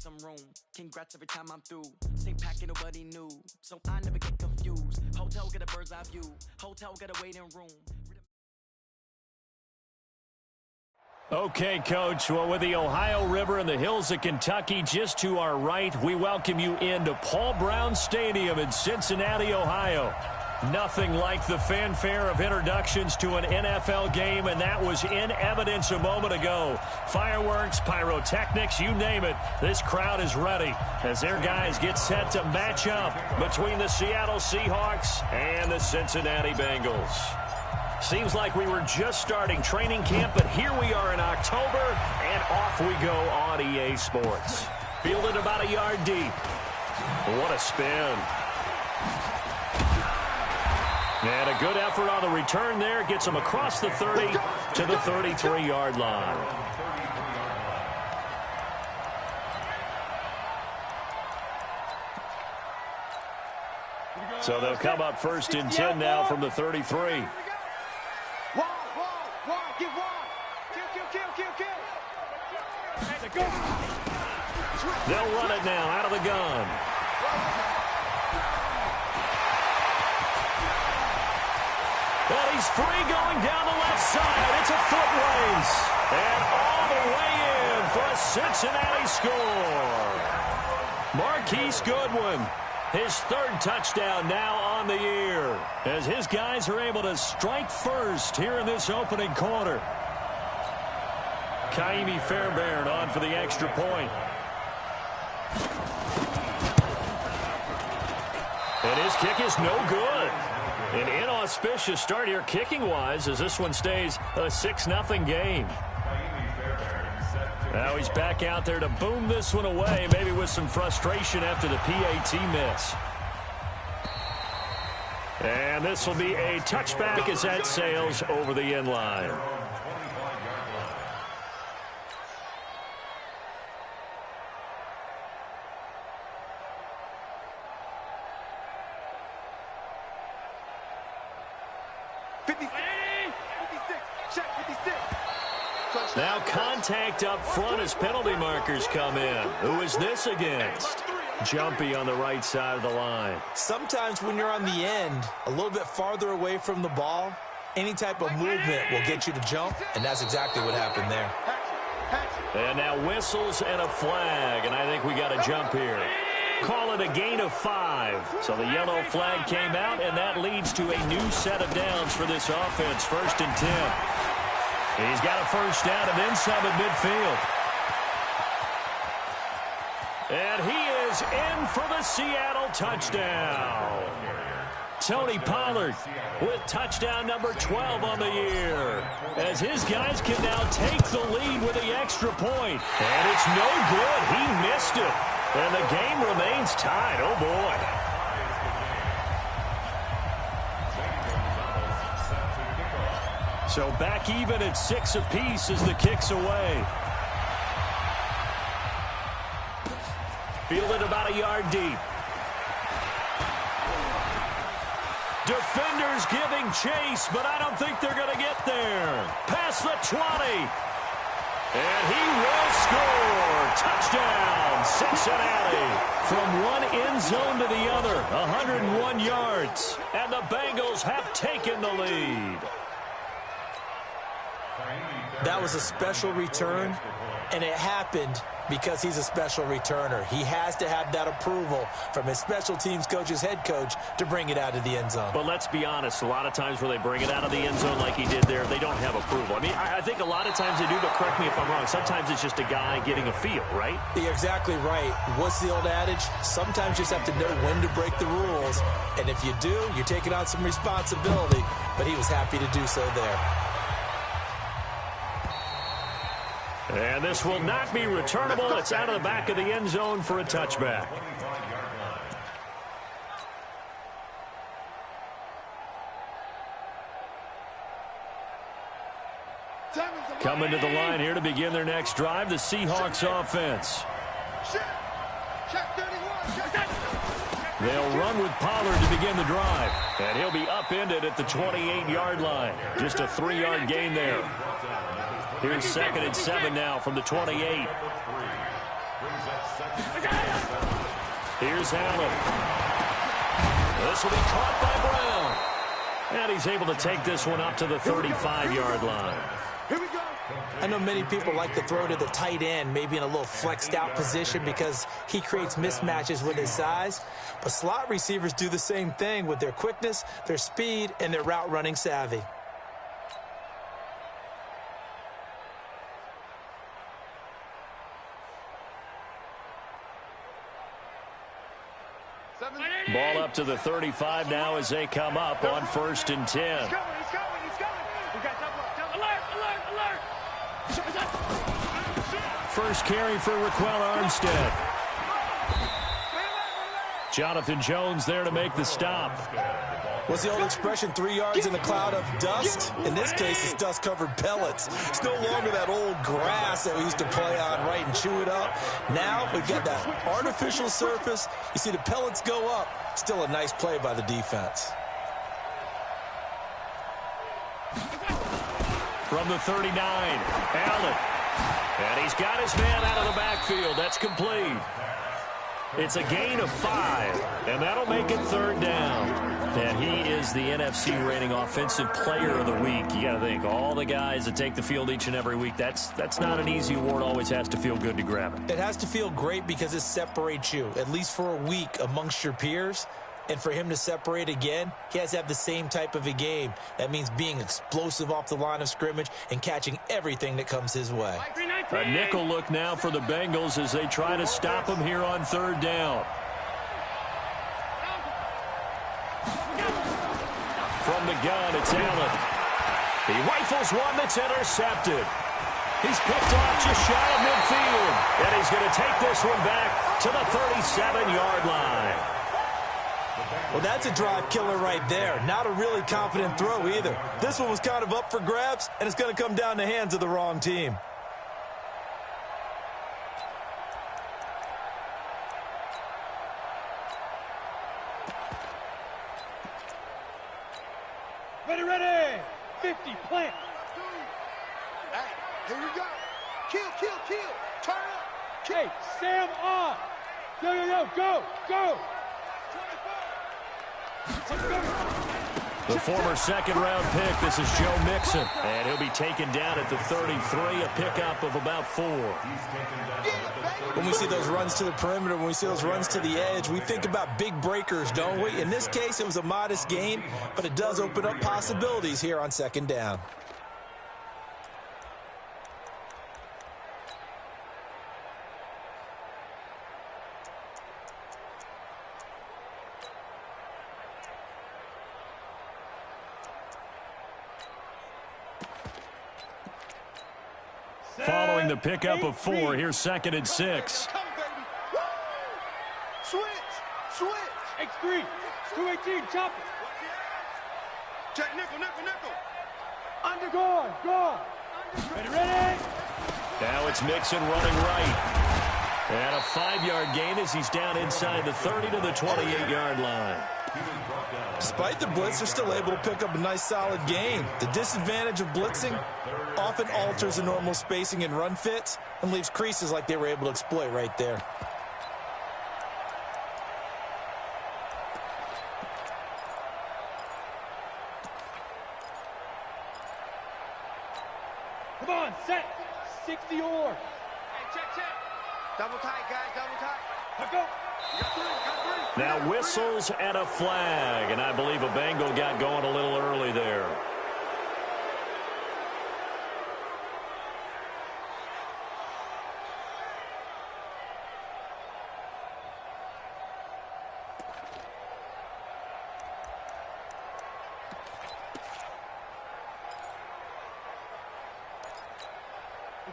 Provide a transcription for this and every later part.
some room. Congrats every time I'm through. Same packet nobody knew, so I never get confused. Hotel get a bird's eye view. Hotel get a waiting room. Okay, Coach. Well, with the Ohio River and the hills of Kentucky just to our right, we welcome you into Paul Brown Stadium in Cincinnati, Ohio. Nothing like the fanfare of introductions to an NFL game, and that was in evidence a moment ago. Fireworks, pyrotechnics, you name it. This crowd is ready as their guys get set to match up between the Seattle Seahawks and the Cincinnati Bengals. Seems like we were just starting training camp, but here we are in October, and off we go on EA Sports. Fielded about a yard deep. What a spin. And a good effort on the return there. Gets him across the 30 to the 33-yard line. So they'll come up first and 10 now from the 33. They'll run it now out of the gun. Well, he's free going down the left side. It's a foot race. And all the way in for a Cincinnati score. Marquise Goodwin, his third touchdown now on the year, as his guys are able to strike first here in this opening quarter. Kaimi Fairbairn on for the extra point. And his kick is no good. An inauspicious start here kicking-wise as this one stays a 6-0 game. Now he's back out there to boom this one away, maybe with some frustration after the PAT miss. And this will be a touchback as that sails over the end line. Now contact up front as penalty markers come in. Who is this against? Jumpy on the right side of the line. Sometimes when you're on the end, a little bit farther away from the ball, any type of movement will get you to jump, and that's exactly what happened there. And now whistles and a flag, and I think we got a jump here. Call it a gain of 5. So the yellow flag came out, and that leads to a new set of downs for this offense. 1st and 10. He's got a first down and then some at midfield. And he is in for the Seattle touchdown. Tony Pollard with touchdown number 12 on the year, as his guys can now take the lead with the extra point. And it's no good. He missed it. And the game remains tied. Oh, boy. So back even at 6 apiece as the kick's away. Fielded about a yard deep. Defenders giving chase, but I don't think they're going to get there. Past the 20. And he will score. Touchdown, Cincinnati. From one end zone to the other, 101 yards. And the Bengals have taken the lead. That was a special return, and it happened because he's a special returner. He has to have that approval from his special teams coach's head coach to bring it out of the end zone. But let's be honest, a lot of times where they bring it out of the end zone like he did there, they don't have approval. I mean, I think a lot of times they do, but correct me if I'm wrong. Sometimes it's just a guy getting a feel, right? You're exactly right. What's the old adage? Sometimes you just have to know when to break the rules, and if you do, you're taking on some responsibility, but he was happy to do so there. And this will not be returnable. It's out of the back of the end zone for a touchback. Coming to the line here to begin their next drive, the Seahawks offense. They'll run with Pollard to begin the drive. And he'll be upended at the 28-yard line. Just a 3-yard gain there. Here's 2nd and 7 now from the 28. Here's Allen. This will be caught by Brown. And he's able to take this one up to the 35-yard line. Here we go. I know many people like to throw to the tight end, maybe in a little flexed out position because he creates mismatches with his size. But slot receivers do the same thing with their quickness, their speed, and their route running savvy. Ball up to the 35 now as they come up on 1st and 10. He's going. We got double. Alert. First carry for Raquel Armstead. Jonathan Jones there to make the stop. What's the old expression, 3 yards in a cloud of dust? In this case, it's dust-covered pellets. It's no longer that old grass that we used to play on, right, and chew it up. Now we've got that artificial surface. You see the pellets go up. Still a nice play by the defense. From the 39, Allen. And he's got his man out of the backfield. That's complete. It's a gain of 5, and that'll make it 3rd down. And he is the NFC rating offensive player of the week. You got to think, all the guys that take the field each and every week, that's not an easy award. Always has to feel good to grab it. It has to feel great because it separates you, at least for a week, amongst your peers. And for him to separate again, he has to have the same type of a game. That means being explosive off the line of scrimmage and catching everything that comes his way. A nickel look now for the Bengals as they try to stop him here on 3rd down. From the gun, it's Allen. He rifles one that's intercepted. He's picked off just shy of midfield. And he's going to take this one back to the 37-yard line. Well, that's a drive killer right there. Not a really confident throw either. This one was kind of up for grabs, and it's going to come down the hands of the wrong team. Ready. 50, plant. Hey, here we go. Kill. Turn up. Hey, Sam on. Yo, go. The former 2nd-round pick, this is Joe Mixon. And he'll be taken down at the 33, a pickup of about 4. When we see those runs to the perimeter, when we see those runs to the edge, we think about big breakers, don't we? In this case, it was a modest gain, but it does open up possibilities here on 2nd down. Following the pickup of 4, here's 2nd and 6. Come, baby. Woo! Switch. X3, 218, chop it. Check nickel. Under, gone. Ready. Now it's Mixon running right. And a 5-yard gain as he's down inside the 30 to the 28-yard line. Despite the blitz, they're still able to pick up a nice solid gain. The disadvantage of blitzing often alters the normal spacing and run fits and leaves creases like they were able to exploit right there. Come on, set. 60 or. Hey, check. Double tight, guys, double tight. Let's go. Got three. Now whistles and a flag, and I believe a Bengal got going a little early there.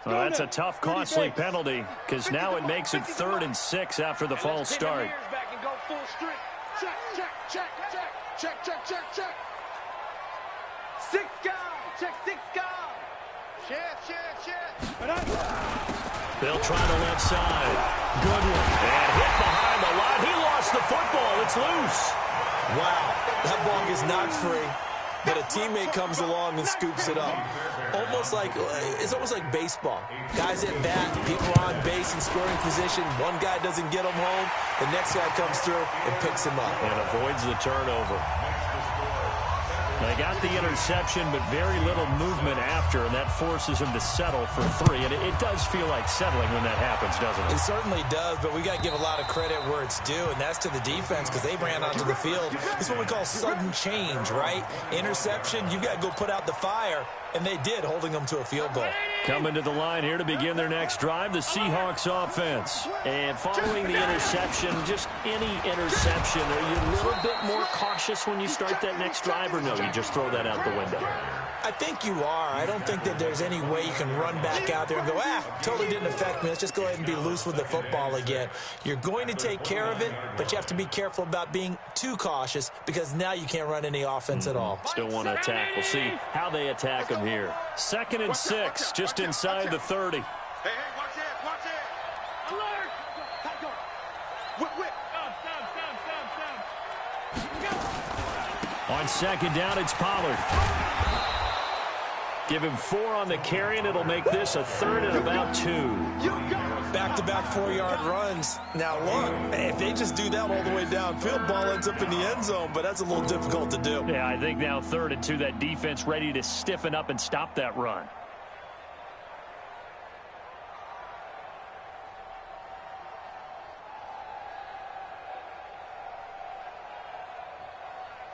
Well, that's a tough, costly penalty because now it makes it 3rd and 6 after the false start. Back and go full strength. Check. 6 guys. Check 6 guys. Check. They'll try the left side. Good one. And hit behind the line. He lost the football. It's loose. Wow, that ball gets knocked free. but a teammate comes along and scoops it up. It's almost like baseball. Guys at bat, people on base in scoring position. One guy doesn't get him home. The next guy comes through and picks him up. And avoids the turnover. They got the interception, but very little movement after, and that forces him to settle for 3. And it does feel like settling when that happens, doesn't it? It certainly does, but we got to give a lot of credit where it's due, and that's to the defense because they ran onto the field. This is what we call sudden change, right? Interception, you got to go put out the fire, and they did, holding them to a field goal. Coming to the line here to begin their next drive, the Seahawks offense. And following the interception, just any interception, are you a little bit more cautious when you start that next drive, or no, you just throw that out the window? I think you are. I don't think that there's any way you can run back out there and go, totally didn't affect me. Let's just go ahead and be loose with the football again. You're going to take care of it, but you have to be careful about being too cautious because now you can't run any offense at all. Still want to attack. We'll see how they attack them here. 2nd and 6, just inside the 30. Hey, watch it. Alert! Whip. Stop. On 2nd down, it's Pollard. Give him 4 on the carry, and it'll make this a 3rd and about 2. Back-to-back 4-yard runs. Now, look, if they just do that all the way downfield, ball ends up in the end zone, but that's a little difficult to do. Yeah, I think now 3rd and 2, that defense ready to stiffen up and stop that run.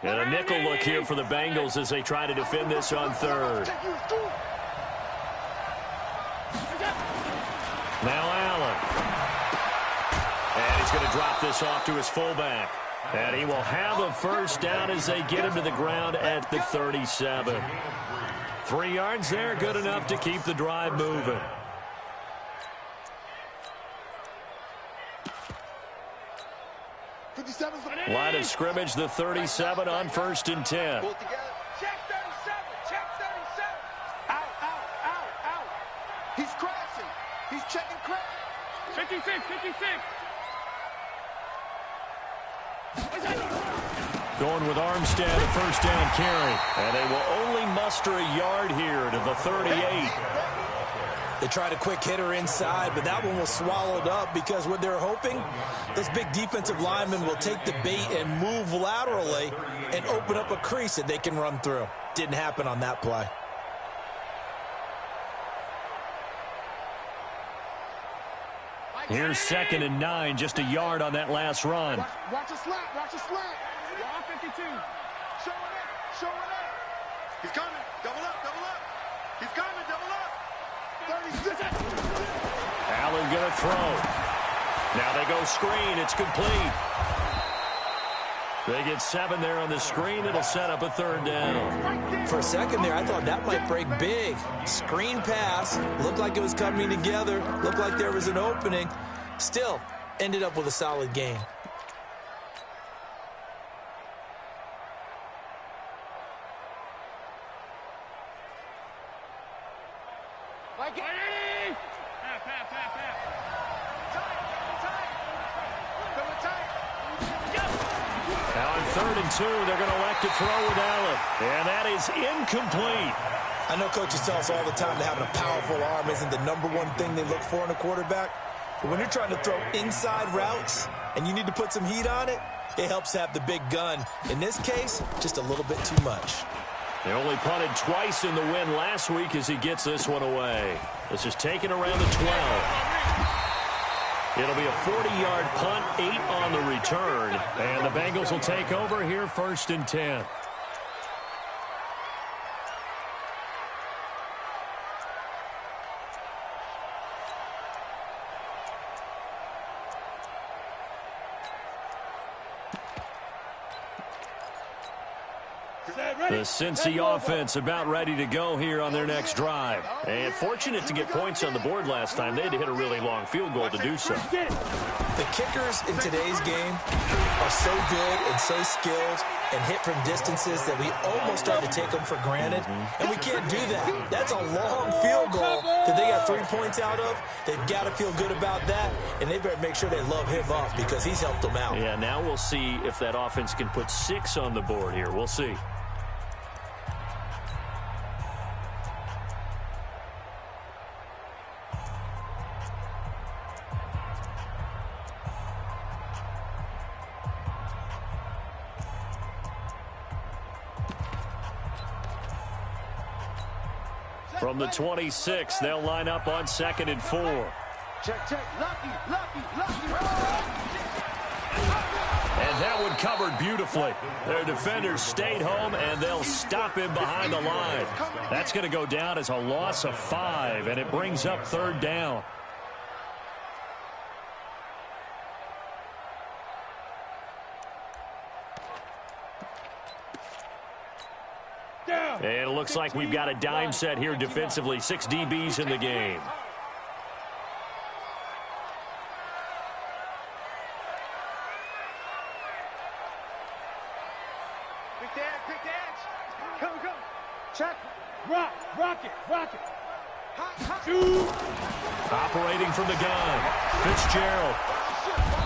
And a nickel look here for the Bengals as they try to defend this on 3rd. Now Allen. And he's going to drop this off to his fullback. And he will have a 1st down as they get him to the ground at the 37. 3 yards there, good enough to keep the drive moving. Line of scrimmage, the 37 on 1st and 10. Check 37. Out. He's crashing. He's checking crash. 56. Going with Armstead, a 1st down carry. And they will only muster a yard here to the 38. They tried a quick hitter inside, but that one was swallowed up because what they're hoping, those big defensive linemen will take the bait and move laterally and open up a crease that they can run through. Didn't happen on that play. Here's 2nd and 9, just a yard on that last run. Watch a slant. You're on 52. Show it up. He's coming. Double up. He's coming. Double up. 36. Allen going to throw. Now they go screen. It's complete. They get 7 there on the screen. It'll set up a 3rd down. For a second there, I thought that might break big. Screen pass. Looked like it was coming together. Looked like there was an opening. Still, ended up with a solid game. Now on 3rd and 2, they're going to elect to throw with Allen. And that is incomplete. I know coaches tell us all the time that having a powerful arm isn't the #1 thing they look for in a quarterback. But when you're trying to throw inside routes and you need to put some heat on it, it helps have the big gun. In this case, just a little bit too much. They only punted twice in the win last week as he gets this one away. This is taken around the 12. It'll be a 40-yard punt, 8 on the return. And the Bengals will take over here 1st and 10. The Cincy offense about ready to go here on their next drive. And fortunate to get points on the board last time. They had to hit a really long field goal to do so. The kickers in today's game are so good and so skilled and hit from distances that we almost start to take them for granted. And we can't do that. That's a long field goal that they got 3 points out of. They've got to feel good about that, and they better make sure they love him up because he's helped them out. Yeah, now we'll see if that offense can put 6 on the board here. We'll see. From the 26, they'll line up on 2nd and 4. Check, check. Lucky. And that one covered beautifully. Their defenders stayed home, and they'll stop him behind the line. That's going to go down as a loss of 5, and it brings up 3rd down. And it looks like we've got a dime set here defensively. 6 DBs in the game. Quick dance. Come. Check. Rock it. Operating from the gun. Fitzgerald.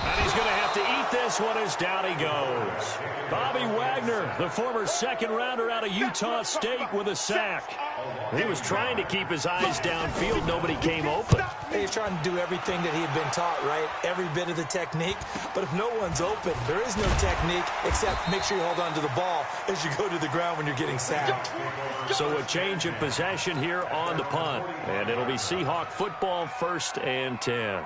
And he's going to have to eat this one as down he goes. Bobby Wagner, the former 2nd rounder out of Utah State, with a sack. He was trying to keep his eyes downfield. Nobody came open. He's trying to do everything that he had been taught, right? Every bit of the technique. But if no one's open, there is no technique except make sure you hold on to the ball as you go to the ground when you're getting sacked. So a change of possession here on the punt. And it'll be Seahawk football, 1st and 10.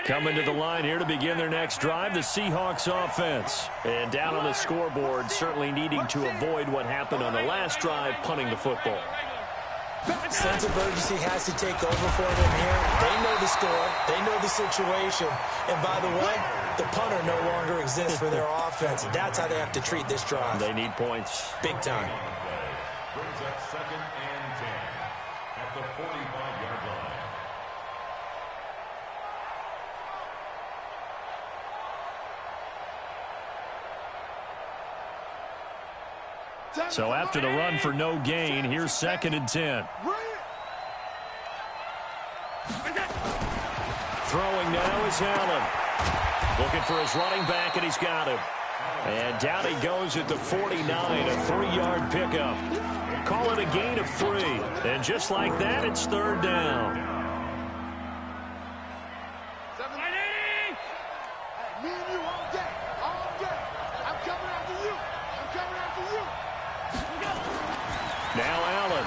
Coming to the line here to begin their next drive, the Seahawks offense. And down on the scoreboard, certainly needing to avoid what happened on the last drive, punting the football. Sense of urgency has to take over for them here. They know the score. They know the situation. And by the way, the punter no longer exists for their offense. That's how they have to treat this drive. They need points. Big time. Brings up 2nd and 10 at the 45-yard line. So after the run for no gain, here's 2nd and 10. Throwing now is Allen. Looking for his running back, and he's got him. And down he goes at the 49, a 3-yard pickup. Call it a gain of 3. And just like that, it's 3rd down. Me and you all day. I'm coming after you. Now Allen.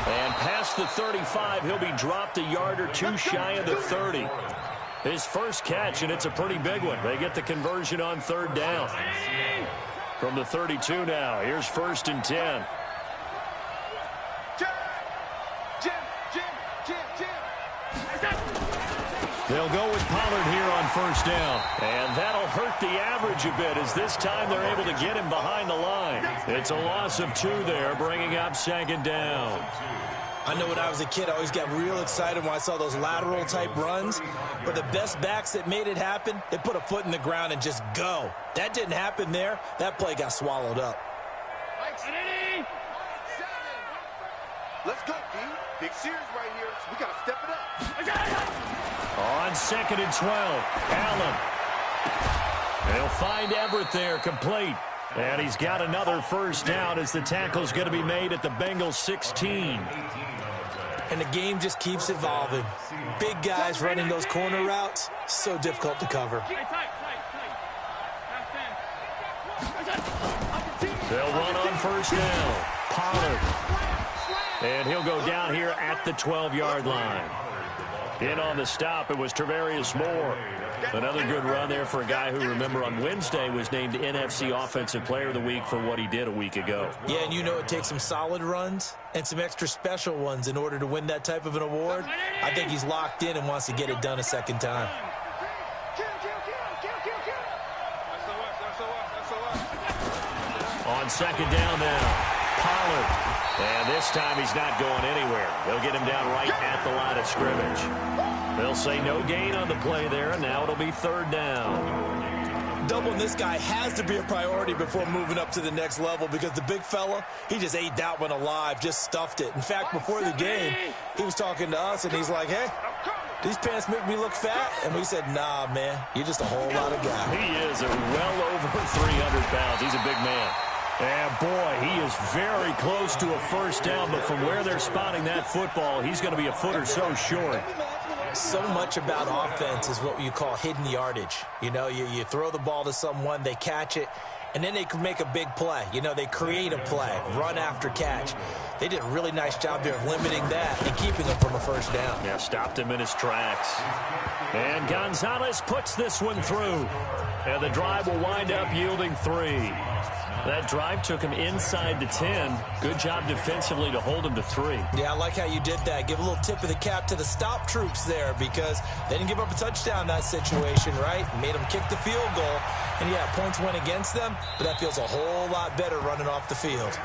And past the 35, he'll be dropped a yard or 2 shy of the 30. His first catch, and it's a pretty big one. They get the conversion on 3rd down. From the 32 now, here's 1st and 10. They'll go with Pollard here on 1st down. And that'll hurt the average a bit, as this time they're able to get him behind the line. It's a loss of 2 there, bringing up 2nd down. I know when I was a kid, I always got real excited when I saw those lateral-type runs. But the best backs that made it happen, they put a foot in the ground and just go. That didn't happen there. That play got swallowed up. Let's go, D. Big series right here. So we got to step it up. On 2nd and 12, Allen. They'll find Everett there, complete. And he's got another 1st down as the tackle's going to be made at the Bengals 16. And the game just keeps evolving. Big guys running those corner routes, so difficult to cover. They'll run on 1st down. Pollard. And he'll go down here at the 12-yard line. In on the stop, it was Travarius Moore. Another good run there for a guy who, remember, on Wednesday was named NFC Offensive Player of the Week for what he did a week ago. Yeah, and you know it takes some solid runs and some extra special ones in order to win that type of an award. I think he's locked in and wants to get it done a 2nd time. On 2nd down now, Pollard. And this time he's not going anywhere. They'll get him down right at the line of scrimmage. They'll say no gain on the play there, and now it'll be 3rd down. Doubling this guy has to be a priority before moving up to the next level, because the big fella, he just ate that one alive, just stuffed it. In fact, before the game, he was talking to us, and he's like, hey, these pants make me look fat. And we said, nah, man, you're just a whole lot of guy. He is well over 300 pounds. He's a big man. And boy, he is very close to a first down, but from where they're spotting that football, he's going to be a foot or so short. So much about offense is what you call hidden yardage. You know, you throw the ball to someone, they catch it, and then they can make a big play. You know, they create a play, run after catch. They did a really nice job there of limiting that and keeping him from a first down. Yeah, stopped him in his tracks. And Gonzalez puts this one through. And the drive will wind up yielding 3. That drive took him inside the 10. Good job defensively to hold him to 3. Yeah, I like how you did that. Give a little tip of the cap to the stop troops there because they didn't give up a touchdown in that situation, right? Made them kick the field goal. And, yeah, points went against them, but that feels a whole lot better running off the field.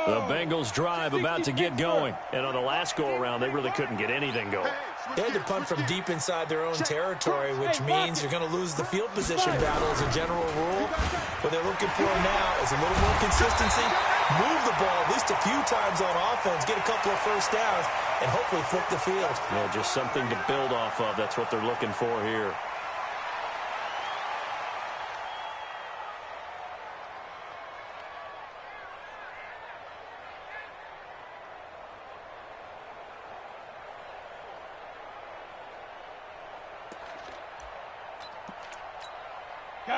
The Bengals drive about to get going. And on the last go-around, they really couldn't get anything going. They had to punt from deep inside their own territory, which means you're going to lose the field position battle as a general rule. What they're looking for now is a little more consistency, move the ball at least a few times on offense, get a couple of first downs, and hopefully flip the field. Well, just something to build off of. That's what they're looking for here.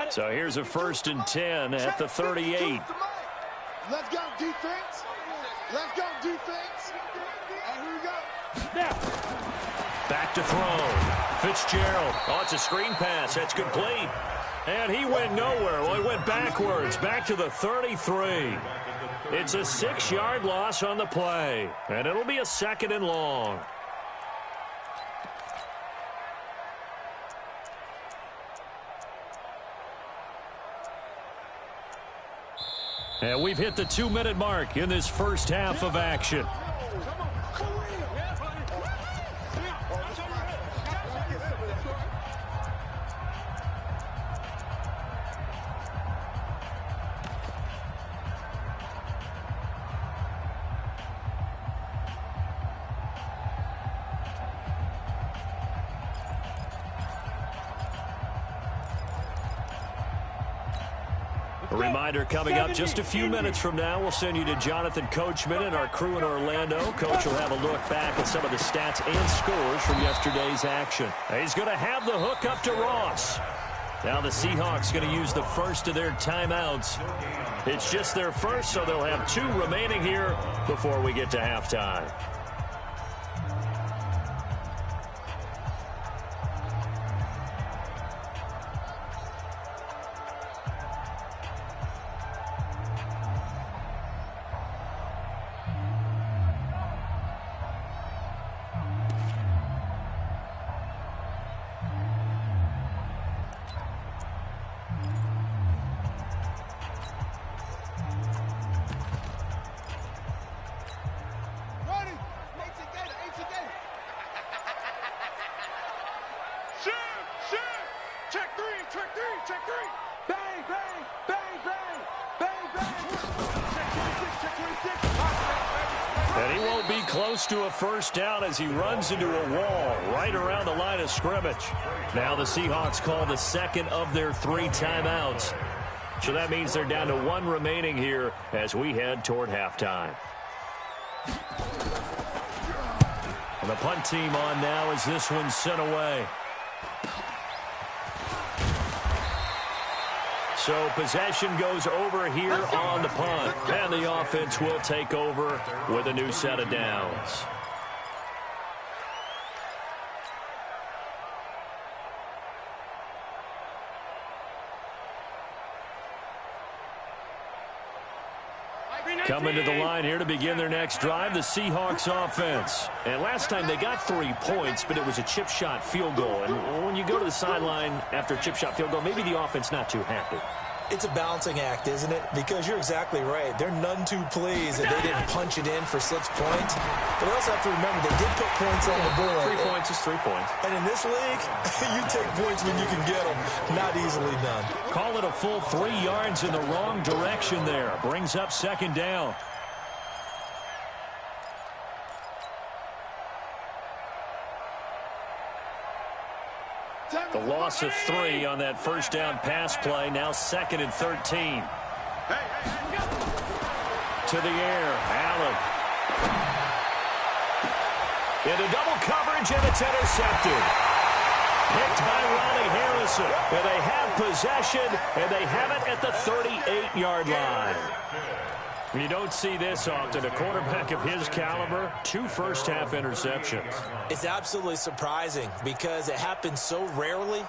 So here's a 1st and 10 at the 38. Let's go, defense. Let's go, defense. And here we go. Now. Back to throw. Fitzgerald. Oh, it's a screen pass. That's complete. And he went nowhere. Well, he went backwards. Back to the 33. It's a 6-yard loss on the play. And it'll be a 2nd and long. And we've hit the 2-minute mark in this first half of action. A reminder coming up just a few minutes from now, we'll send you to Jonathan Coachman and our crew in Orlando. Coach will have a look back at some of the stats and scores from yesterday's action. He's going to have the hook up to Ross. Now the Seahawks going to use the first of their timeouts. It's just their first, so they'll have 2 remaining here before we get to halftime. And he won't be close to a first down as he runs into a wall right around the line of scrimmage. Now the Seahawks call the 2nd of their 3 timeouts. So that means they're down to 1 remaining here as we head toward halftime. And the punt team on now as this one's sent away. So possession goes over here on the punt. And the offense will take over with a new set of downs. Coming to the line here to begin their next drive, the Seahawks offense. And last time they got 3 points, but it was a chip shot field goal. And when you go to the sideline after a chip shot field goal, maybe the offense not too happy. It's a balancing act, isn't it? Because you're exactly right. They're none too pleased that they didn't punch it in for 6 points. But we also have to remember they did put points on the board. 3 points is 3 points. And in this league, you take points when you can get them. Not easily done. Call it a full 3 yards in the wrong direction there. Brings up second down. The loss of 3 on that first down pass play. Now 2nd and 13. To the air. Allen. Into double coverage, and it's intercepted. Picked by Ronnie Harrison. And they have possession, and they have it at the 38-yard line. You don't see this often. A quarterback of his caliber, 2 first-half interceptions. It's absolutely surprising because it happens so rarely.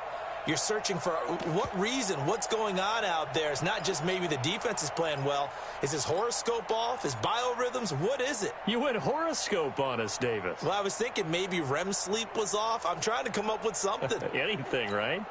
You're searching for what reason, what's going on out there. It's not just maybe the defense is playing well. Is his horoscope off? His biorhythms? What is it? You went horoscope on us, Davis. Well, I was thinking maybe REM sleep was off. I'm trying to come up with something. Anything, right?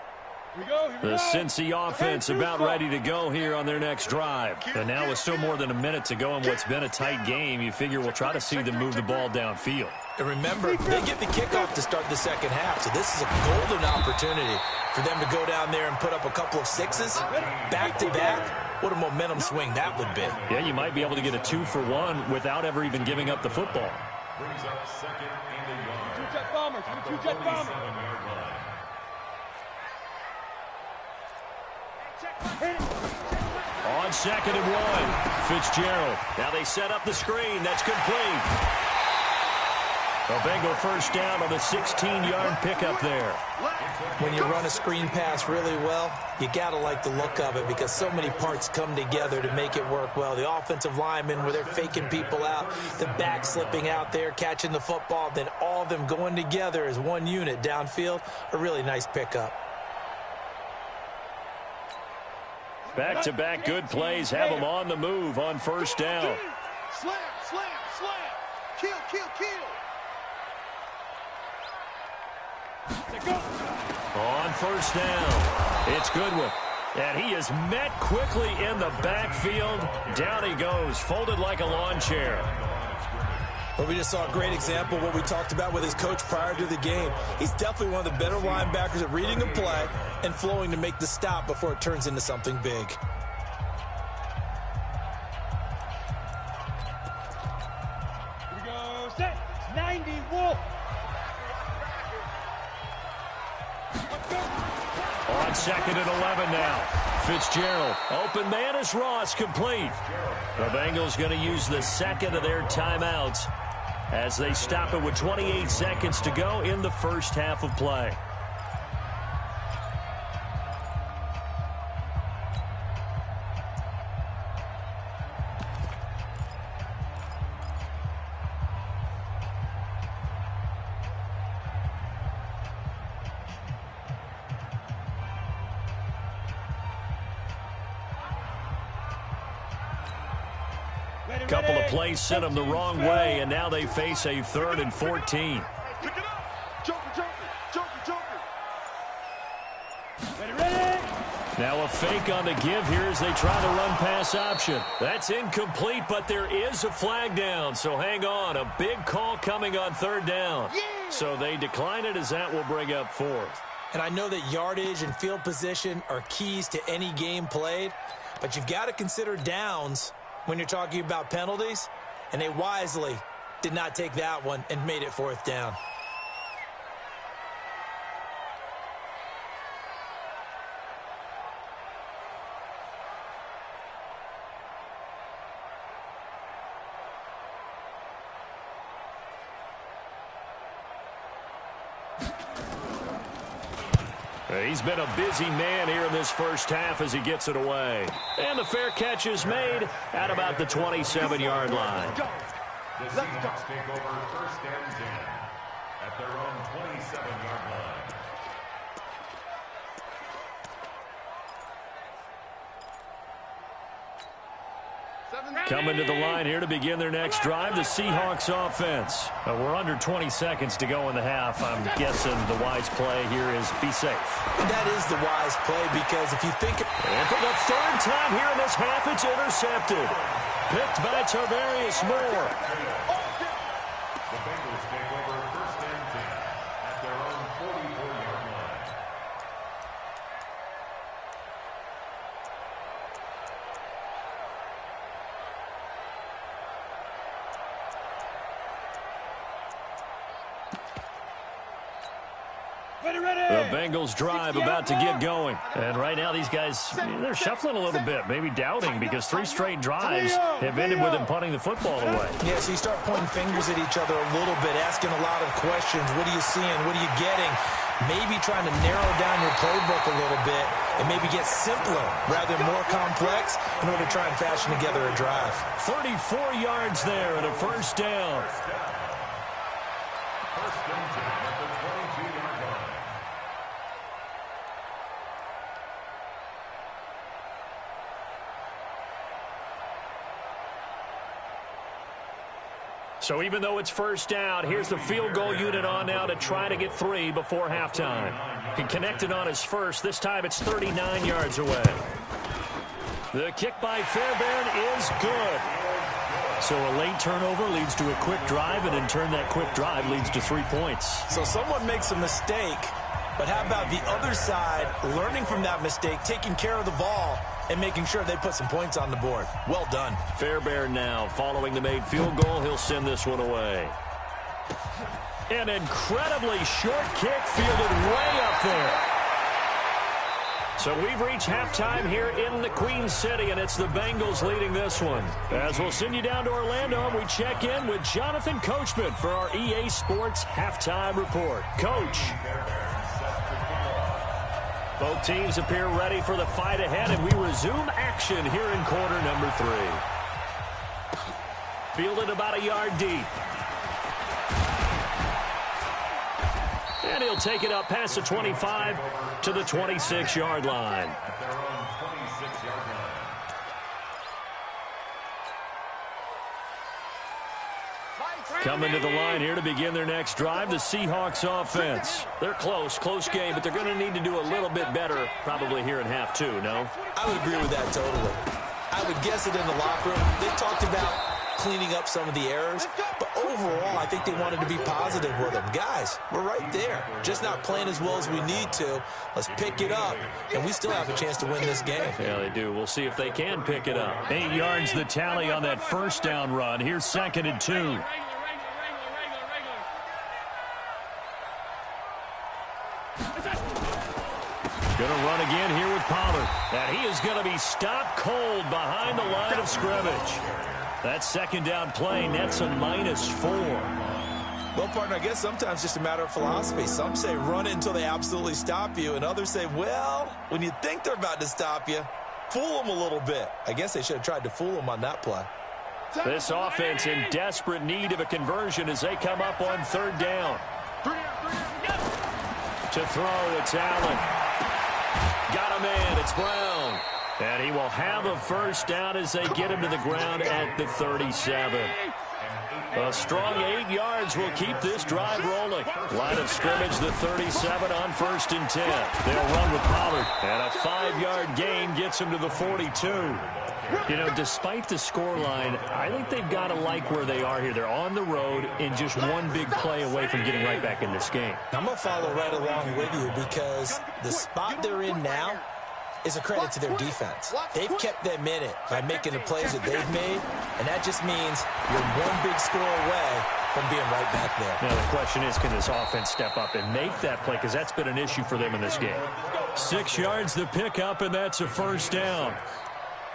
Here we go. The Cincy offense about ready to go here on their next drive. And now with still more than a minute to go in what's been a tight game, you figure we'll try to see them move the ball downfield. And remember, they get the kickoff to start the second half, so this is a golden opportunity for them to go down there and put up a couple of 6s back-to-back. What a momentum swing that would be. Yeah, you might be able to get a 2-for-1 without ever even giving up the football. Brings up 2nd and a yard. Two-jet bombers. At the Two-jet bombers. 47-yard line. On 2nd and 1, Fitzgerald. Now they set up the screen. That's complete. A Bengal first down on the 16-yard pickup there. When you run a screen pass really well, you got to like the look of it because so many parts come together to make it work well. The offensive linemen where they're faking people out, the back slipping out there, catching the football, then all of them going together as one unit downfield, a really nice pickup. Back-to-back good plays have them on the move on first down. Slam, slam, slam. Kill, kill, kill. On first down, it's Goodwin. And he is met quickly in the backfield. Down he goes, folded like a lawn chair. Well, we just saw a great example of what we talked about with his coach prior to the game. He's definitely one of the better linebackers at reading a play and flowing to make the stop before it turns into something big. Here we go. Set. 90 Wolf. On 2nd and 11 now. Fitzgerald. Open man is Ross, complete. The Bengals going to use the 2nd of their timeouts as they stop it with 28 seconds to go in the first half of play. Couple of plays sent them the wrong way, and now they face a 3rd and 14. Pick it up. Joker, Joker, Joker, Joker. Ready. Now a fake on the give here as they try the run pass option. That's incomplete, but there is a flag down, so hang on. A big call coming on 3rd down. So they decline it as that will bring up 4th. And I know that yardage and field position are keys to any game played, but you've got to consider downs when you're talking about penalties, and they wisely did not take that one and made it 4th down. He's been a busy man here in this first half as he gets it away. And the fair catch is made at about the 27-yard line. The Seahawks take over 1st and 10 at their own 27-yard line. Coming to the line here to begin their next drive, the Seahawks offense. We're under 20 seconds to go in the half. I'm guessing the wise play here is be safe. That is the wise play because if you think... And for the third time here in this half, it's intercepted. Picked by Tarvarius Moore. The Bengals take over first and 10 at their own 44-yard line. The Bengals drive about to get going. And right now these guys, they're shuffling a little bit, maybe doubting because 3 straight drives have ended with them punting the football away. Yeah, so you start pointing fingers at each other a little bit, asking a lot of questions. What are you seeing? What are you getting? Maybe trying to narrow down your playbook a little bit and maybe get simpler rather than more complex in order to try and fashion together a drive. 34 yards there and a first down. First and 10 at the 22-yard line. So even though it's first down, here's the field goal unit on now to try to get 3 before halftime. He connected on his first. This time it's 39 yards away. The kick by Fairbairn is good. So a late turnover leads to a quick drive, and in turn that quick drive leads to 3 points. So someone makes a mistake, but how about the other side learning from that mistake, taking care of the ball, and making sure they put some points on the board. Well done. Fairbairn now following the made field goal. He'll send this one away. An incredibly short kick fielded way up there. So we've reached halftime here in the Queen City, and it's the Bengals leading this one. As we'll send you down to Orlando, we check in with Jonathan Coachman for our EA Sports Halftime Report. Coach. Both teams appear ready for the fight ahead, and we resume action here in quarter number 3. Fielded about a yard deep. And he'll take it up past the 25 to the 26-yard line. At their own 26-yard line. Coming to the line here to begin their next drive, the Seahawks offense. They're close game, but they're going to need to do a little bit better probably here in half 2, no? I would agree with that totally. I would guess it in the locker room. They talked about cleaning up some of the errors, but overall, I think they wanted to be positive with them. Guys, we're right there. Just not playing as well as we need to. Let's pick it up, and we still have a chance to win this game. Yeah, they do. We'll see if they can pick it up. 8 yards the tally on that first down run. Here's 2nd and 2. Going to run again here with Pollard. And he is going to be stopped cold behind the line of scrimmage. That second down play nets a -4. Well, partner, I guess sometimes it's just a matter of philosophy. Some say run it until they absolutely stop you, and others say, well, when you think they're about to stop you, fool them a little bit. I guess they should have tried to fool them on that play. This offense in desperate need of a conversion as they come up on 3rd down. To throw, it's Allen. Got a man, it's Brown. And he will have a first down as they get him to the ground at the 37. A strong 8 yards will keep this drive rolling. Line of scrimmage, the 37 on 1st and 10. They'll run with Pollard. And a 5-yard gain gets him to the 42. You know, despite the scoreline, I think they've got to like where they are here. They're on the road and just one big play away from getting right back in this game. I'm going to follow right along with you because the spot they're in now is a credit to their defense. They've kept them in it by making the plays that they've made, and that just means you're one big score away from being right back there. Now the question is, can this offense step up and make that play? Because that's been an issue for them in this game. 6 yards the pickup, and that's a first down.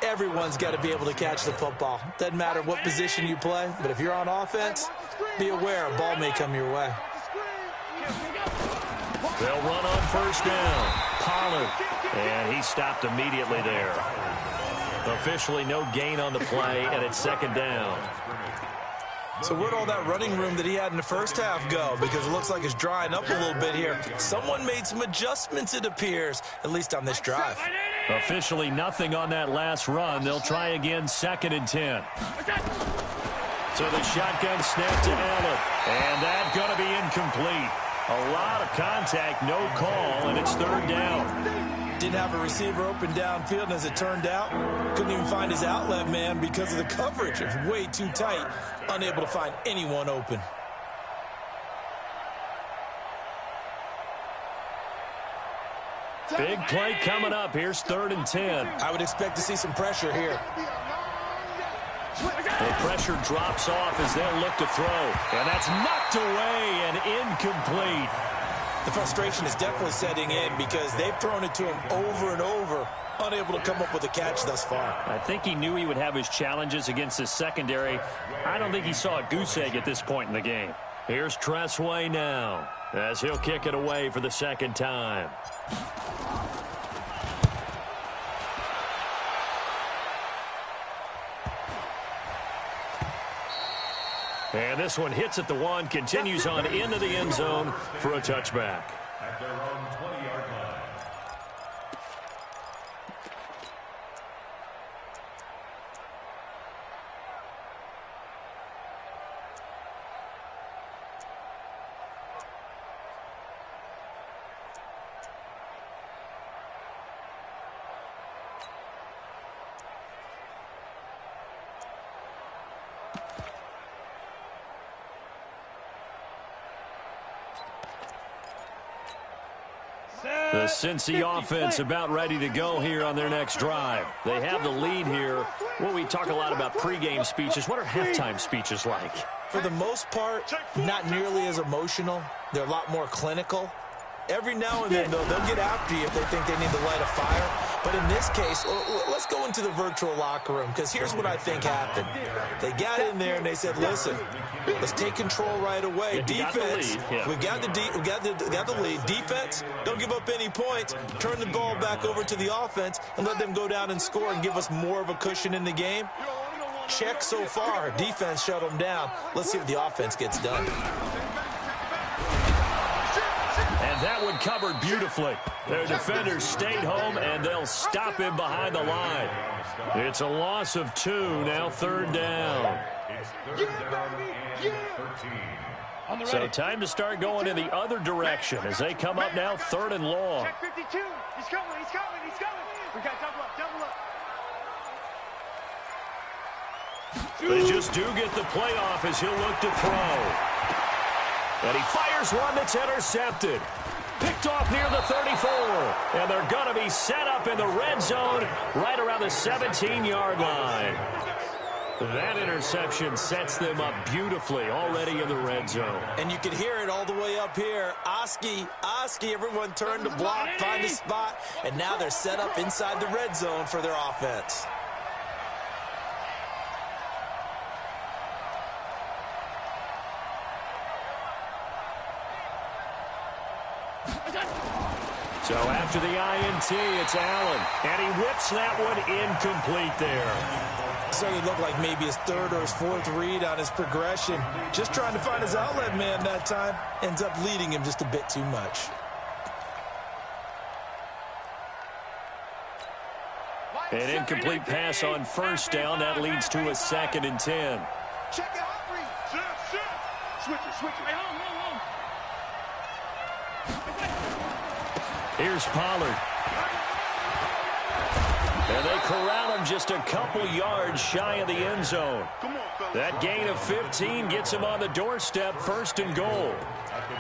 Everyone's got to be able to catch the football. Doesn't matter what position you play, but if you're on offense, be aware a ball may come your way. They'll run on first down. Pollard. And he stopped immediately there. Officially no gain on the play, and it's 2nd down. So where'd all that running room that he had in the first half go? Because it looks like it's drying up a little bit here. Someone made some adjustments, it appears, at least on this drive. Officially nothing on that last run. They'll try again, 2nd and 10. So the shotgun snap to Allen. And that's going to be incomplete. A lot of contact, no call, and it's 3rd down. Didn't have a receiver open downfield, and as it turned out, couldn't even find his outlet man because of the coverage. It was way too tight, unable to find anyone open. Big play coming up. Here's 3rd and 10. I would expect to see some pressure here. The pressure drops off as they'll look to throw. And that's knocked away and incomplete. The frustration is definitely setting in because they've thrown it to him over and over, unable to come up with a catch thus far. I think he knew he would have his challenges against his secondary. I don't think he saw a goose egg at this point in the game. Here's Tressway now as he'll kick it away for the 2nd time. And this one hits at the 1, continues on into the end zone for a touchback. At their own 20-yard line. The Cincy offense about ready to go here on their next drive. They have the lead here. Well, we talk a lot about pregame speeches. What are halftime speeches like? For the most part, not nearly as emotional. They're a lot more clinical. Every now and then, though, they'll get after you if they think they need to light a fire. But in this case, let's go into the virtual locker room, because here's what I think happened. They got in there and they said, listen, let's take control right away. Defense, we got the lead. Defense, don't give up any points. Turn the ball back over to the offense and let them go down and score and give us more of a cushion in the game. Check so far. Defense shut them down. Let's see what the offense gets done. And that one covered beautifully. Their defenders stayed home, and they'll stop him behind the line. It's a loss of 2, now 3rd down. It's 3rd down and 13. So time to start going in the other direction as they come up now 3rd and long. Check 52. He's coming. We got double up. They just do get the playoff as he'll look to throw. And he fires one that's intercepted. Picked off near the 34. And they're going to be set up in the red zone right around the 17-yard line. That interception sets them up beautifully already in the red zone. And you can hear it all the way up here. Oski, everyone turned to block, find a spot, and now they're set up inside the red zone for their offense. So after the INT, it's Allen. And he whips that one incomplete there. Certainly looked like maybe his 3rd or his 4th read on his progression. Just trying to find his outlet man that time. Ends up leading him just a bit too much. An incomplete pass on 1st down. That leads to a 2nd and 10. Check it out, Reed. Switch it. Here's Pollard. And they corral him just a couple yards shy of the end zone. That gain of 15 gets him on the doorstep, 1st and goal.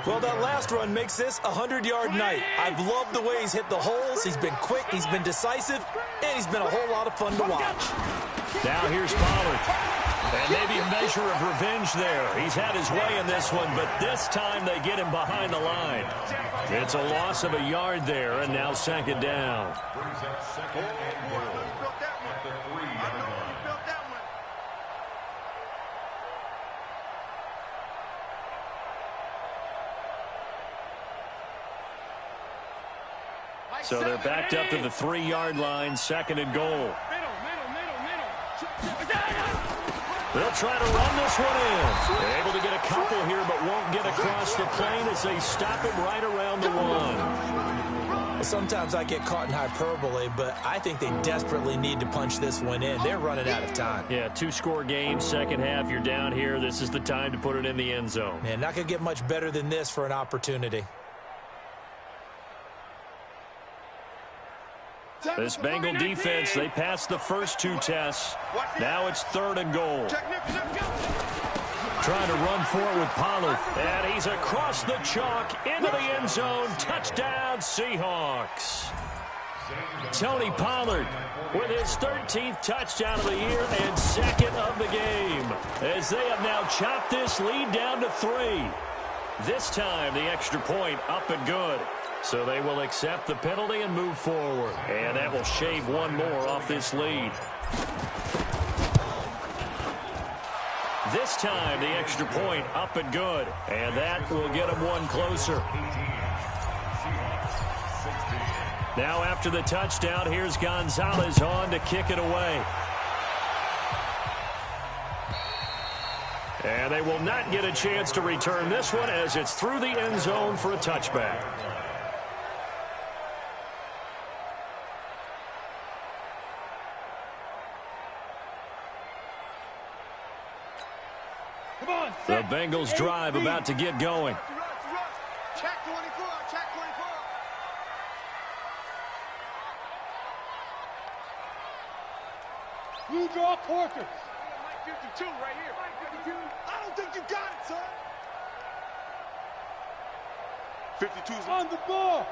Well, that last run makes this a 100-yard night. I've loved the way he's hit the holes. He's been quick, he's been decisive, and he's been a whole lot of fun to watch. Now here's Pollard. And maybe a measure of revenge there. He's had his way in this one, but this time they get him behind the line. It's a loss of a yard there, and now 2nd down. Brings up 2nd and goal at the 3-yard line. So they're backed up to the 3-yard line, 2nd and goal. They'll try to run this one in. They're able to get a couple here, but won't get across the plane as they stop him right around the 1. Sometimes I get caught in hyperbole, but I think they desperately need to punch this one in. They're running out of time. Yeah, two-score game, second half, you're down here. This is the time to put it in the end zone. Man, not going to get much better than this for an opportunity. This Bengal defense, they passed the first two tests. Now it's 3rd and goal. Trying to run for it with Pollard. And he's across the chalk into the end zone. Touchdown, Seahawks. Tony Pollard with his 13th touchdown of the year and 2nd of the game, as they have now chopped this lead down to 3. This time, the extra point up and good. So they will accept the penalty and move forward. And that will shave one more off this lead. This time, the extra point up and good. And that will get them one closer. Now after the touchdown, here's Gonzalez on to kick it away. And they will not get a chance to return this one as it's through the end zone for a touchback. The Bengals drive about to get going. Check 24, check 24. Blue draw quarters. Mike 52 right here. Mike 52. I don't think you got it, son. 52's On the ball.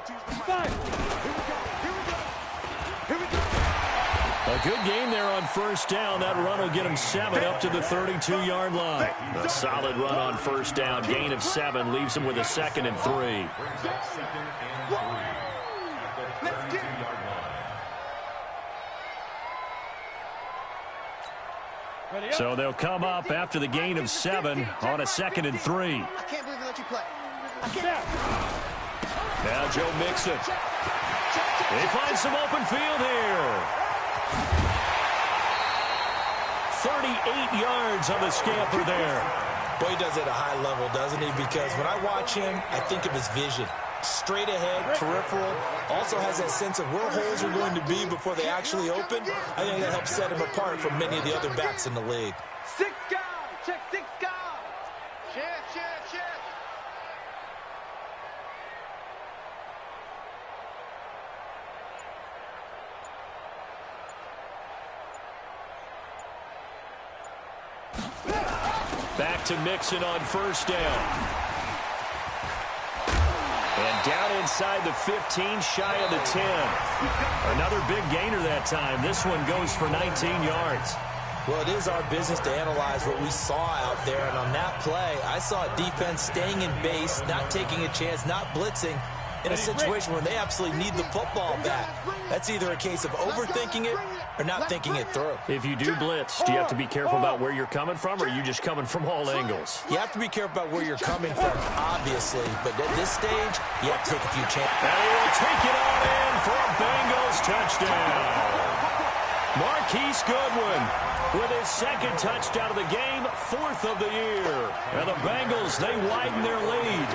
52's the mic. Five. Here we go. Here we go. Here we go. A good game there on first down. That run will get him 7 up to the 32-yard line. A solid run on first down. Gain of 7 leaves him with a 2nd and 3. Brings up 2nd and 3 at the 32-yard line. So they'll come up after the gain of 7 on a 2nd and 3. I can't believe they let you play. Now Joe Mixon. They find some open field here. 38 yards on the scamper there. Boy, he does it at a high level, doesn't he? Because when I watch him, I think of his vision. Straight ahead, peripheral, also has that sense of where holes are going to be before they actually open. I think that helps set him apart from many of the other backs in the league. 6 guys. Check 6 guys. Shift. Back to Mixon on first down. And down inside the 15, shy of the 10. Another big gainer that time. This one goes for 19 yards. Well, it is our business to analyze what we saw out there. And on that play, I saw a defense staying in base, not taking a chance, not blitzing, in a situation where they absolutely need the football back. That's either a case of overthinking it or not thinking it through. If you do blitz, do you have to be careful about where you're coming from, or are you just coming from all angles? You have to be careful about where you're coming from, obviously. But at this stage, you have to take a few chances. And he will take it on in for a Bengals touchdown. Marquise Goodwin with his 2nd touchdown of the game, 4th of the year. And the Bengals, they widen their lead.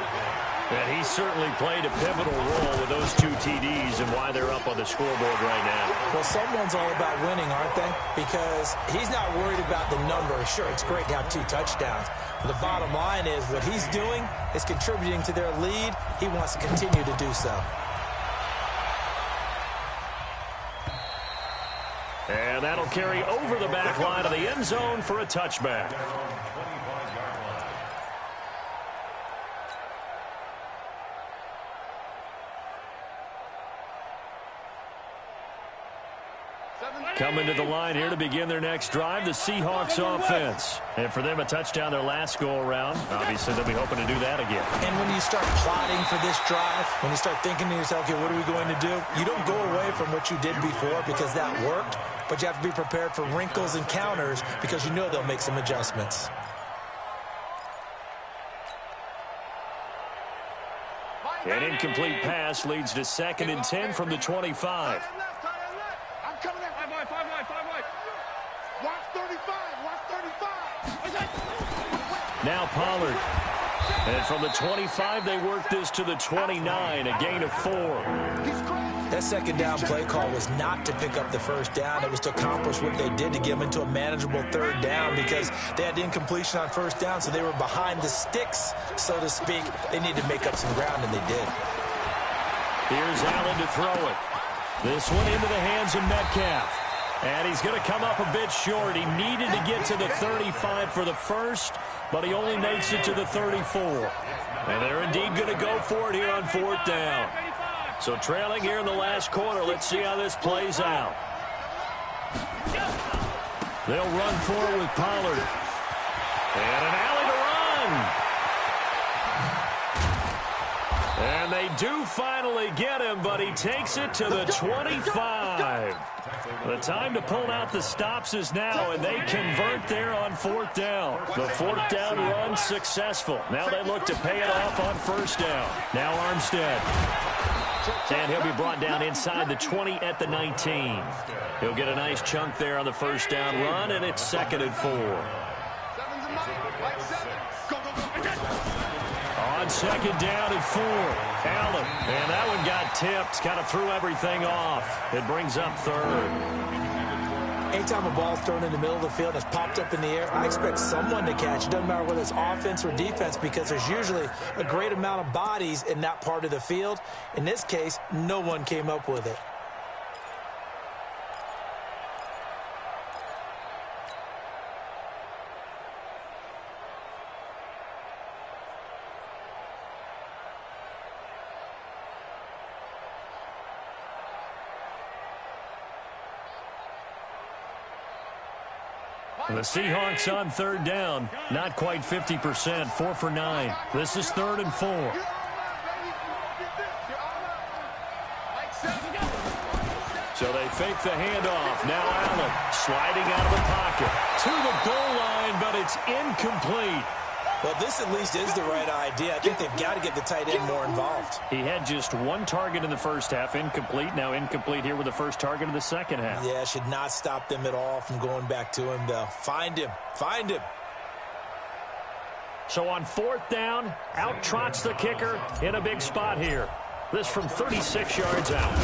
And he certainly played a pivotal role with those 2 TDs and why they're up on the scoreboard right now. Well, someone's all about winning, aren't they? Because he's not worried about the number. Sure, it's great to have 2 touchdowns. But the bottom line is what he's doing is contributing to their lead. He wants to continue to do so. And that'll carry over the back line of the end zone for a touchback. Coming to the line here to begin their next drive, the Seahawks offense. And for them, a touchdown their last go-around. Obviously, they'll be hoping to do that again. And when you start plotting for this drive, when you start thinking to yourself, okay, what are we going to do? You don't go away from what you did before because that worked, but you have to be prepared for wrinkles and counters because you know they'll make some adjustments. An incomplete pass leads to 2nd and 10 from the 25. I'm coming in. 5 wide. Watch 35. Now Pollard. And from the 25, they work this to the 29, a gain of 4. That second down play call was not to pick up the first down. It was to accomplish what they did, to get them into a manageable third down, because they had incompletion on first down, so they were behind the sticks, so to speak. They needed to make up some ground, and they did. Here's Allen to throw it. This one into the hands of Metcalf. And he's going to come up a bit short. He needed to get to the 35 for the first, but he only makes it to the 34. And they're indeed going to go for it here on fourth down. So trailing here in the last quarter. Let's see how this plays out. They'll run forward with Pollard. And an alley to run. And they do finally get him, but he takes it to the 25. The time to pull out the stops is now, and they convert there on fourth down. The fourth down run successful. Now they look to pay it off on first down. Now Armstead. And he'll be brought down inside the 20 at the 19. He'll get a nice chunk there on the first down run, and it's 2nd and 4. On 2nd down and 4, Allen. And that one got tipped, kind of threw everything off. It brings up 3rd. Anytime a ball's thrown in the middle of the field and it's popped up in the air, I expect someone to catch. It doesn't matter whether it's offense or defense, because there's usually a great amount of bodies in that part of the field. In this case, no one came up with it. The Seahawks on 3rd down. Not quite 50%. 4 for 9. This is 3rd and 4. So they fake the handoff. Now Allen sliding out of the pocket to the goal line, but it's incomplete. Well, this at least is the right idea. I think they've got to get the tight end more involved. He had just 1 target in the first half, incomplete. Now incomplete here with the first target of the second half. Yeah, should not stop them at all from going back to him, though. Find him. Find him. So on 4th down, out trots the kicker in a big spot here. This from 36 yards out.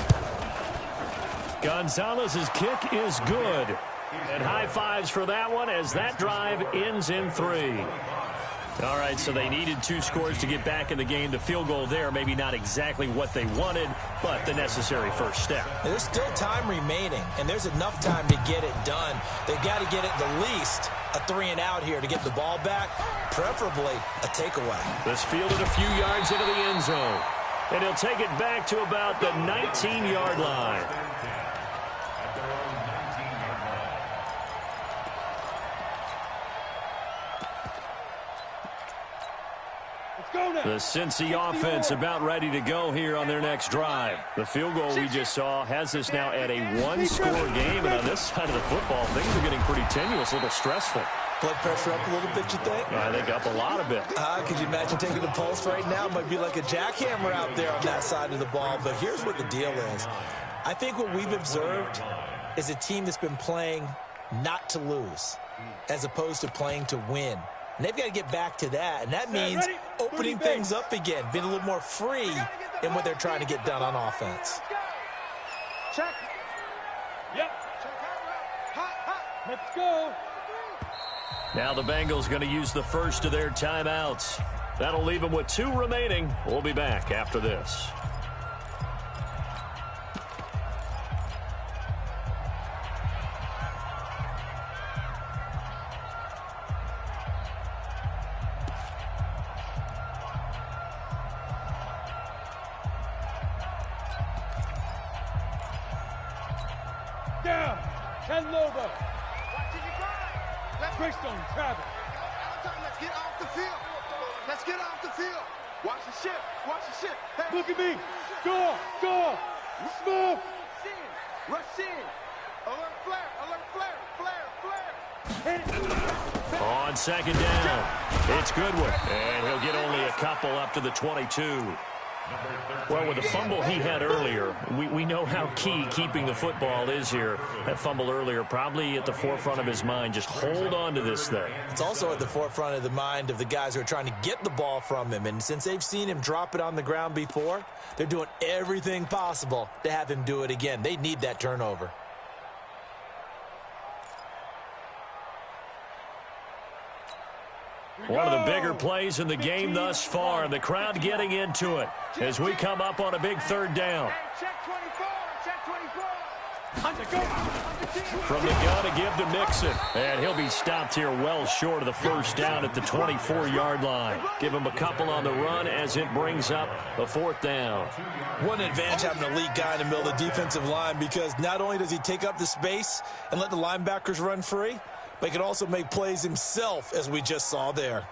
Gonzalez's kick is good. And high fives for that one as that drive ends in 3. All right, so they needed 2 scores to get back in the game. The field goal there, maybe not exactly what they wanted, but the necessary first step. There's still time remaining, and there's enough time to get it done. They've got to get it the least a 3-and-out here to get the ball back, preferably a takeaway. This fielded a few yards into the end zone, and he'll take it back to about the 19-yard line. The Cincy offense about ready to go here on their next drive. The field goal we just saw has this now at a 1-score game, and on this side of the football, things are getting pretty tenuous, a little stressful. Blood pressure up a little bit, you think? I think up a lot of bit. Could you imagine taking the pulse right now? It might be like a jackhammer out there on that side of the ball, but here's what the deal is. I think what we've observed is a team that's been playing not to lose as opposed to playing to win. And they've got to get back to that, and that means opening things up again, being a little more free in what they're trying to get done on offense. Check. Yep. Let's go. Now the Bengals going to use the first of their timeouts. That'll leave them with 2 remaining. We'll be back after this. Down. 10 Loba. Greystone, Travis. Let's get off the field. Let's get off the field. Watch the ship. Watch the ship. Hey. Look at me. Go. Go. Smooth. Rush in. Alert flare. Alert flare. Flare. Flare. On 2nd down, it's Goodwin, and he'll get only a couple up to the 22. Well, with the fumble he had earlier, we know how key keeping the football is here. That fumble earlier probably at the forefront of his mind. Just hold on to this thing. It's also at the forefront of the mind of the guys who are trying to get the ball from him. And since they've seen him drop it on the ground before, they're doing everything possible to have him do it again. They need that turnover. One of the bigger plays in the game thus far, and the crowd getting into it as we come up on a big third down. Check 24, check 24. From the gun to give to Mixon, and he'll be stopped here well short of the first down at the 24-yard line. Give him a couple on the run as it brings up a fourth down. One advantage having an elite guy in the middle of the defensive line, because not only does he take up the space and let the linebackers run free, but he can also make plays himself, as we just saw there.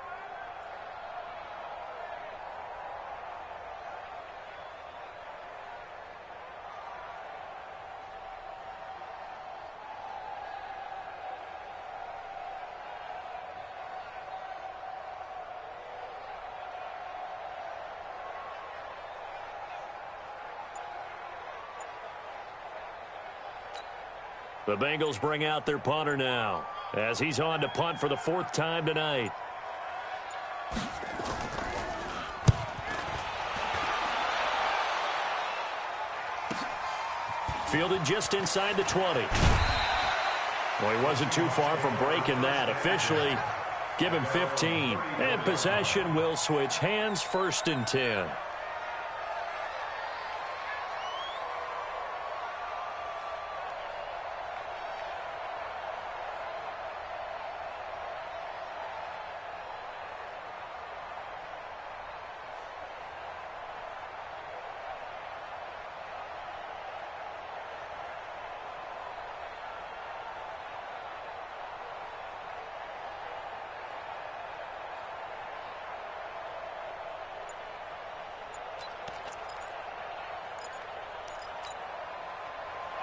The Bengals bring out their punter now, as he's on to punt for the fourth time tonight. Fielded just inside the 20. Well, he wasn't too far from breaking that. Officially, give him 15. And possession will switch hands, 1st and 10.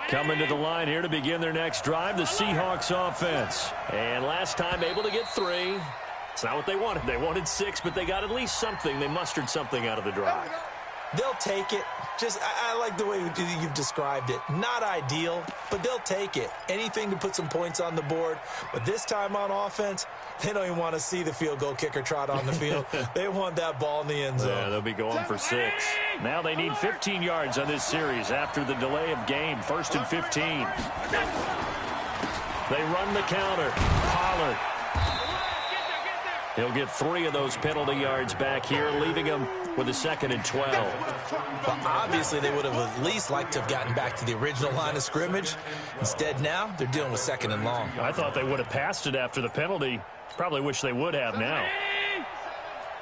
Coming to the line here to begin their next drive, the Seahawks offense. And last time able to get 3. It's not what they wanted. They wanted 6, but they got at least something. They mustered something out of the drive. They'll take it. I like the way you've described it. Not ideal, but they'll take it. Anything to put some points on the board. But this time on offense, they don't even want to see the field goal kicker trot on the field. They want that ball in the end zone. Yeah, they'll be going for 6. Now they need 15 yards on this series after the delay of game. 1st and 15. They run the counter. Pollard. He'll get 3 of those penalty yards back here, leaving him with a 2nd and 12. Well, obviously, they would have at least liked to have gotten back to the original line of scrimmage. Instead, now, they're dealing with 2nd and long. I thought they would have passed it after the penalty. Probably wish they would have now.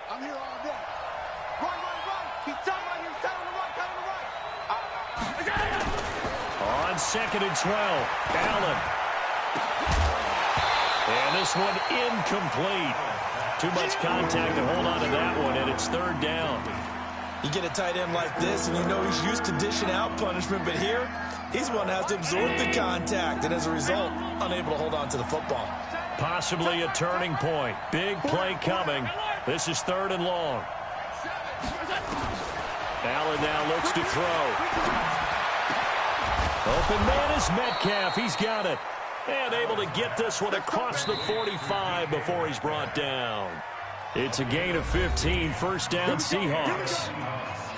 I'm here all day. Run. He's telling right here. He's telling right. On 2nd and 12, Allen. And this one incomplete. Too much contact to hold on to that one, and it's 3rd down. You get a tight end like this, and you know he's used to dishing out punishment, but here, he's one that has to absorb the contact, and as a result, unable to hold on to the football. Possibly a turning point. Big play coming. This is 3rd and long. Allen now looks to throw. Open man is Metcalf. He's got it. And able to get this one across the 45 before he's brought down. It's a gain of 15, 1st down Seahawks.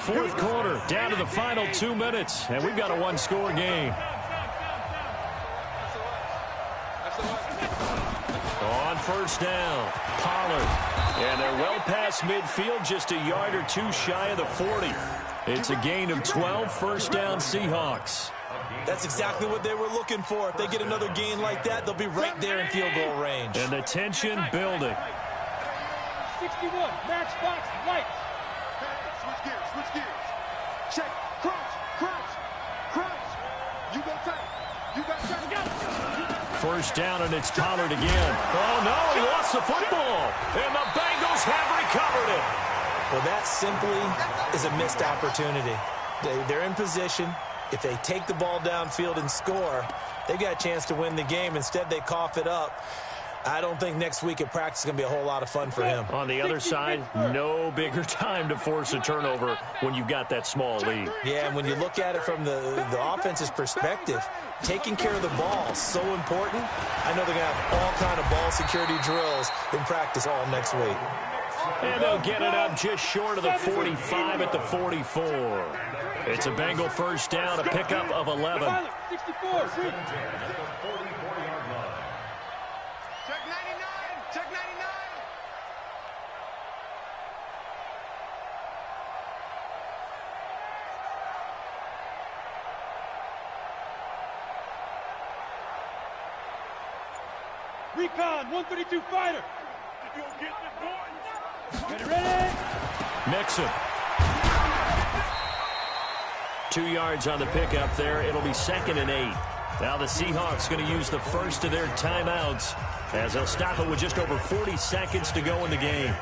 4th quarter, down to the final 2 minutes, and we've got a 1-score game. On 1st down, Pollard. And they're well past midfield, just a yard or 2 shy of the 40. It's a gain of 12, 1st down Seahawks. That's exactly what they were looking for. If they get another gain like that, they'll be right there in field goal range. And the tension building. 61, matchbox, lights. Switch gears. Check. Crunch. You go tight. First down, and it's Pollard again. Oh, no, he lost the football. And the Bengals have recovered it. Well, that simply is a missed opportunity. They're in position. If they take the ball downfield and score, they've got a chance to win the game. Instead, they cough it up. I don't think next week at practice is going to be a whole lot of fun for him. On the other side, no bigger time to force a turnover when you've got that small lead. Yeah, and when you look at it from the offense's perspective, taking care of the ball is so important. I know they're going to have all kind of ball security drills in practice all next week. And they'll get it up just short of the 45 at the 44. It's a Bengal first down, a pickup of 11. 64. Check 99. Check 99. Recon, 132 fighter. You'll get the boys. Ready, ready. Mixon. 2 yards on the pickup there. It'll be 2nd and 8. Now the Seahawks going to use the first of their timeouts as they'll stop it with just over 40 seconds to go in the game.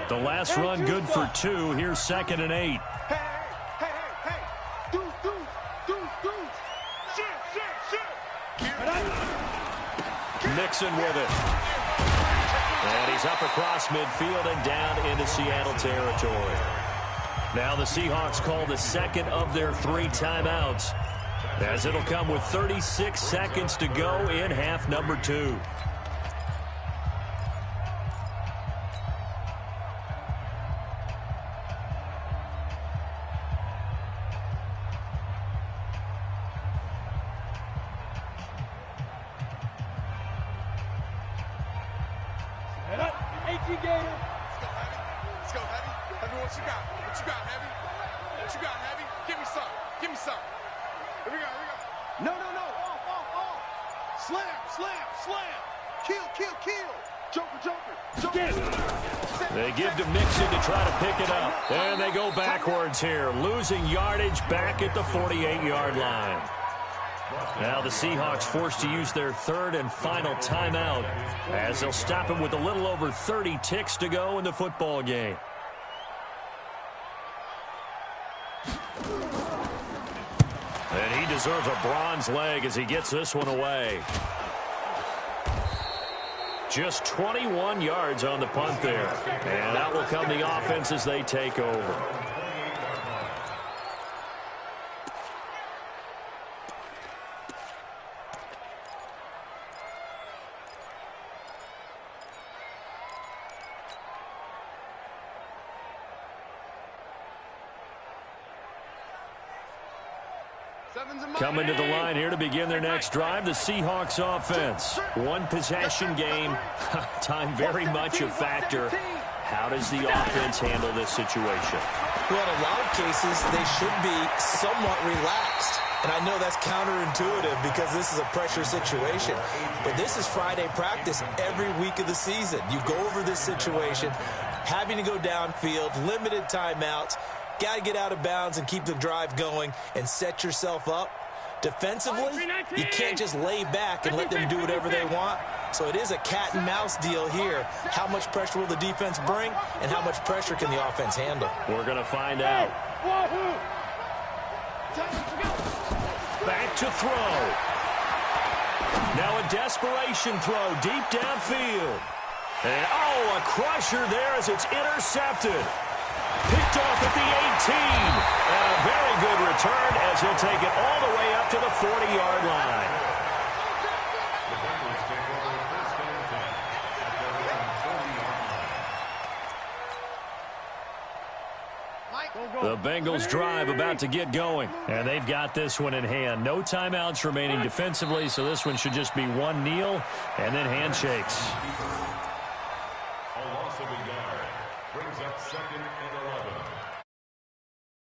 The last run good for 2. Here's 2nd and 8. Hey. Deuce. Shoot. Mixon with it. And he's up across midfield and down into Seattle territory. Now the Seahawks call the second of their 3 timeouts, as it'll come with 36 seconds to go in half number 2. Let's go, Heavy. Heavy, what you got? What you got, Heavy? What you got, Heavy? Give me some. Here we go. No. Off. Slam. Kill. Joker. They give to Mixon to try to pick it up. And they go backwards here, losing yardage back at the 48-yard line. Now the Seahawks forced to use their 3rd and final timeout, as they'll stop it with a little over 30 ticks to go in the football game. And he deserves a bronze leg as he gets this one away. Just 21 yards on the punt there. And out will come the offense as they take over. Coming to the line here to begin their next drive, the Seahawks offense. One possession game. Time very much a factor. How does the offense handle this situation? Well, in a lot of cases, they should be somewhat relaxed. And I know that's counterintuitive because this is a pressure situation. But this is Friday practice every week of the season. You go over this situation, having to go downfield, limited timeouts. Got to get out of bounds and keep the drive going and set yourself up. Defensively, you can't just lay back and let them do whatever they want. So it is a cat and mouse deal here. How much pressure will the defense bring, and how much pressure can the offense handle? We're going to find out. Back to throw. Now a desperation throw deep downfield. And, a crusher there as it's intercepted. Picked off at the 18. And a very good return as he'll take it all the way up to the 40-yard line. The Bengals drive about to get going. And they've got this one in hand. No timeouts remaining defensively, so this one should just be one kneel and then handshakes. A loss of a yard brings up 2nd and 11.